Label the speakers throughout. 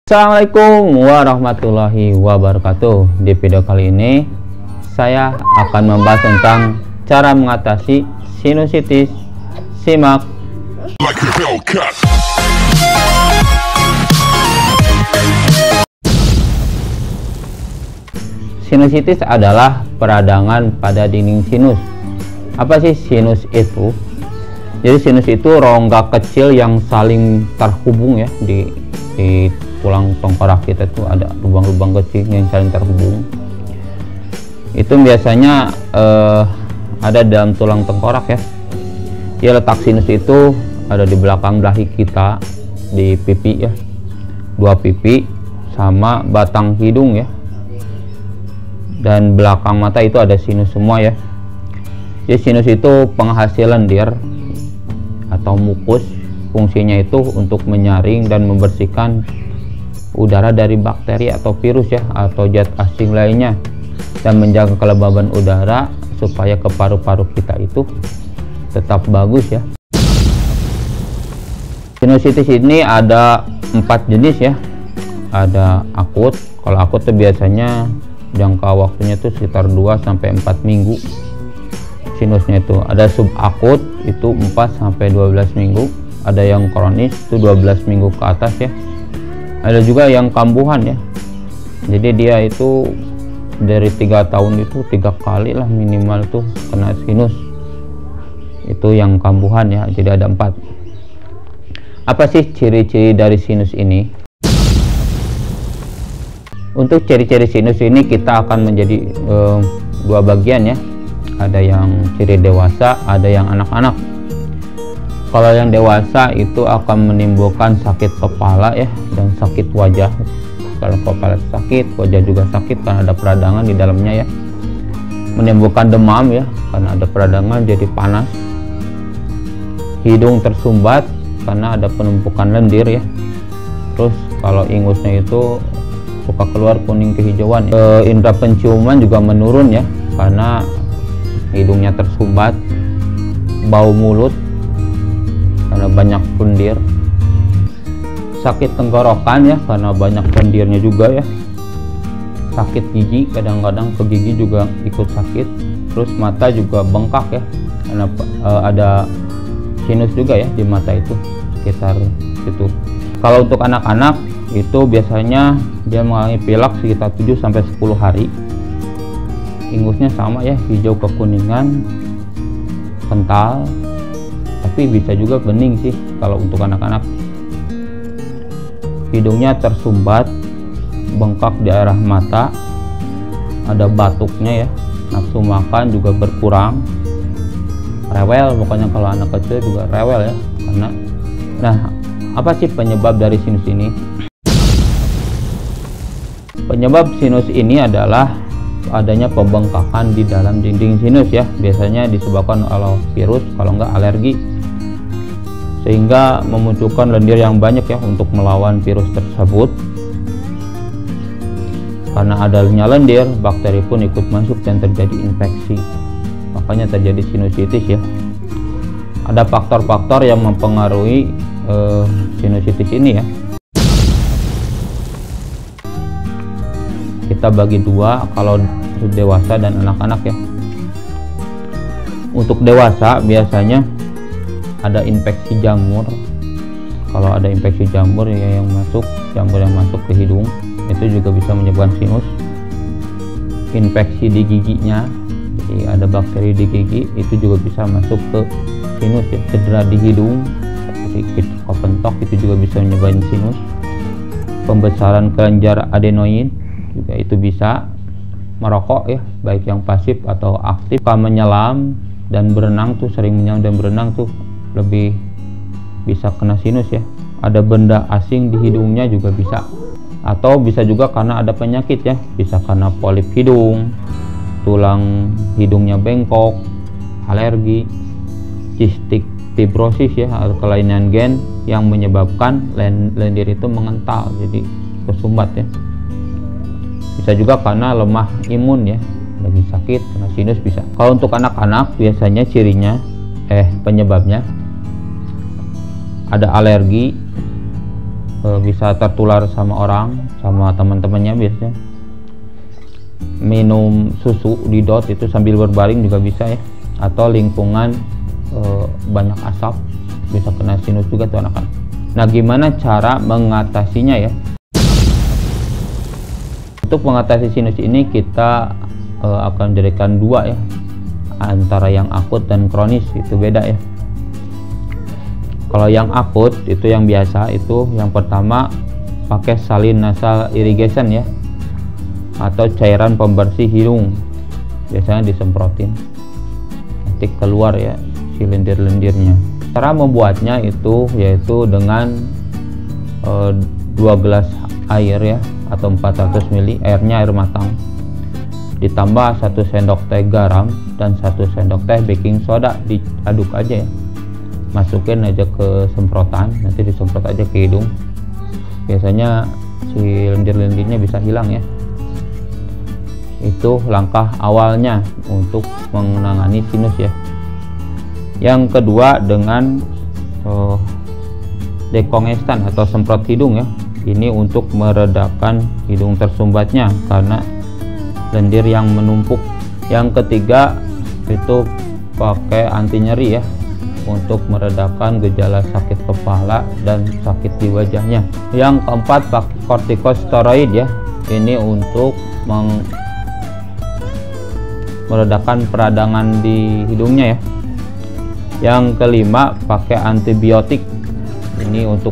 Speaker 1: Assalamualaikum warahmatullahi wabarakatuh. Di video kali ini saya akan membahas tentang cara mengatasi sinusitis. Simak. Sinusitis adalah peradangan pada dinding sinus. Apa sih sinus itu? Jadi sinus itu rongga kecil yang saling terhubung ya, di tulang tengkorak kita tuh ada lubang-lubang kecil yang saling terhubung. Itu biasanya ada dalam tulang tengkorak ya. Ya, letak sinus itu ada di belakang dahi kita, di pipi ya, dua pipi sama batang hidung ya, dan belakang mata itu ada sinus semua ya. Ya, sinus itu penghasil lendir atau mukus. Fungsinya itu untuk menyaring dan membersihkan udara dari bakteri atau virus ya, atau zat asing lainnya, dan menjaga kelembaban udara supaya ke paru-paru kita itu tetap bagus ya. Sinusitis ini ada 4 jenis ya. Ada akut. Kalau akut itu biasanya jangka waktunya itu sekitar 2-4 minggu sinusnya itu. Ada subakut itu 4-12 minggu. Ada yang kronis itu 12 minggu ke atas ya. Ada juga yang kambuhan ya, jadi dia itu dari 3 tahun itu 3 kali lah minimal tuh kena sinus. Itu yang kambuhan ya. Jadi ada 4. Apa sih ciri-ciri dari sinus ini? Untuk ciri-ciri sinus ini kita akan menjadi 2 bagian ya. Ada yang ciri dewasa, ada yang anak-anak. Kalau yang dewasa itu akan menimbulkan sakit kepala ya, dan sakit wajah. Kalau kepala sakit, wajah juga sakit karena ada peradangan di dalamnya ya. Menimbulkan demam ya, karena ada peradangan jadi panas. Hidung tersumbat karena ada penumpukan lendir ya. Terus kalau ingusnya itu suka keluar kuning kehijauan ya. Indera penciuman juga menurun ya, karena hidungnya tersumbat. Bau mulut karena banyak lendir. Sakit tenggorokan ya, karena banyak lendirnya juga ya. Sakit gigi, kadang-kadang ke gigi juga ikut sakit. Terus mata juga bengkak ya, karena ada sinus juga ya di mata itu, sekitar itu. Kalau untuk anak-anak itu biasanya dia mengalami pilek sekitar 7-10 hari. Ingusnya sama ya, hijau kekuningan, kental, tapi bisa juga bening sih kalau untuk anak-anak. Hidungnya tersumbat, bengkak di arah mata, ada batuknya ya, nafsu makan juga berkurang, rewel. Pokoknya kalau anak kecil juga rewel ya, karena nah, apa sih penyebab dari sinus ini? Penyebab sinus ini adalah adanya pembengkakan di dalam dinding sinus ya. Biasanya disebabkan oleh virus, kalau enggak alergi, sehingga memunculkan lendir yang banyak ya untuk melawan virus tersebut. Karena adanya lendir, bakteri pun ikut masuk dan terjadi infeksi, makanya terjadi sinusitis ya. Ada faktor-faktor yang mempengaruhi sinusitis ini ya. Kita bagi 2, kalau dewasa dan anak-anak ya. Untuk dewasa biasanya ada infeksi jamur. Kalau ada infeksi jamur ya, jamur yang masuk ke hidung, itu juga bisa menyebabkan sinus. Infeksi di giginya, jadi ada bakteri di gigi, itu juga bisa masuk ke sinus ya. Cedera di hidung, sedikit kepentok, itu juga bisa menyebabkan sinus. Pembesaran kelenjar adenoid juga itu bisa. Merokok ya, baik yang pasif atau aktif. Kalau menyelam dan berenang tuh, sering menyelam dan berenang tuh lebih bisa kena sinus ya. Ada benda asing di hidungnya juga bisa. Atau bisa juga karena ada penyakit ya, bisa karena polip hidung, tulang hidungnya bengkok, alergi, cystic fibrosis ya, atau kelainan gen yang menyebabkan lendir itu mengental, jadi tersumbat ya. Bisa juga karena lemah imun ya, lagi sakit kena sinus bisa. Kalau untuk anak-anak biasanya penyebabnya ada alergi, bisa tertular sama orang, sama teman-temannya. Biasanya minum susu didot itu sambil berbaring juga bisa ya, atau lingkungan banyak asap bisa kena sinus juga tuh anak-anak. Nah, gimana cara mengatasinya ya? Untuk mengatasi sinus ini kita akan jadikan dua ya, antara yang akut dan kronis, itu beda ya. Kalau yang akut itu yang biasa itu yang pertama pakai salin nasal irrigation ya, atau cairan pembersih hidung, biasanya disemprotin nanti keluar ya si lendir-lendirnya. Cara membuatnya itu yaitu dengan 2 gelas air ya, atau 400 ml, airnya air matang, ditambah 1 sendok teh garam dan 1 sendok teh baking soda, diaduk aja ya, masukin aja ke semprotan, nanti disemprot aja ke hidung, biasanya si lendir-lendirnya bisa hilang ya. Itu langkah awalnya untuk menangani sinus ya. Yang kedua dengan dekongestan atau semprot hidung ya, ini untuk meredakan hidung tersumbatnya karena lendir yang menumpuk. Yang ketiga itu pakai anti nyeri ya, untuk meredakan gejala sakit kepala dan sakit di wajahnya. Yang keempat pakai kortikosteroid ya, ini untuk meredakan peradangan di hidungnya ya. Yang kelima pakai antibiotik, ini untuk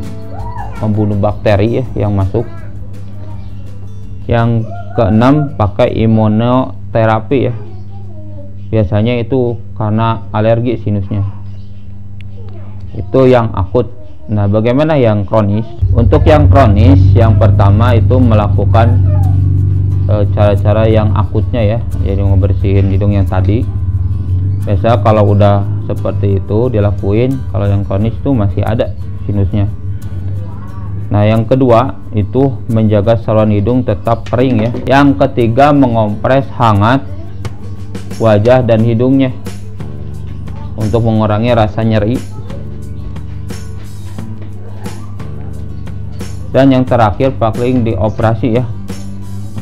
Speaker 1: membunuh bakteri ya yang masuk. Yang keenam pakai imunoterapi ya, biasanya itu karena alergi sinusnya. Itu yang akut. Nah, bagaimana yang kronis? Untuk yang kronis, yang pertama itu melakukan cara-cara yang akutnya ya, jadi ngebersihin hidung yang tadi. Biasa kalau udah seperti itu dilakuin, kalau yang kronis itu masih ada sinusnya. Nah, yang kedua itu menjaga saluran hidung tetap kering ya. Yang ketiga mengompres hangat wajah dan hidungnya untuk mengurangi rasa nyeri. Dan yang terakhir paling dioperasi ya,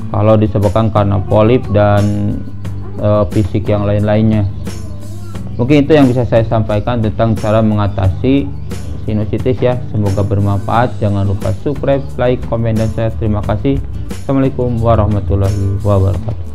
Speaker 1: kalau disebabkan karena polip dan fisik yang lain-lainnya. Mungkin itu yang bisa saya sampaikan tentang cara mengatasi sinusitis ya. Semoga bermanfaat. Jangan lupa subscribe, like, komen, dan share. Terima kasih. Assalamualaikum warahmatullahi wabarakatuh.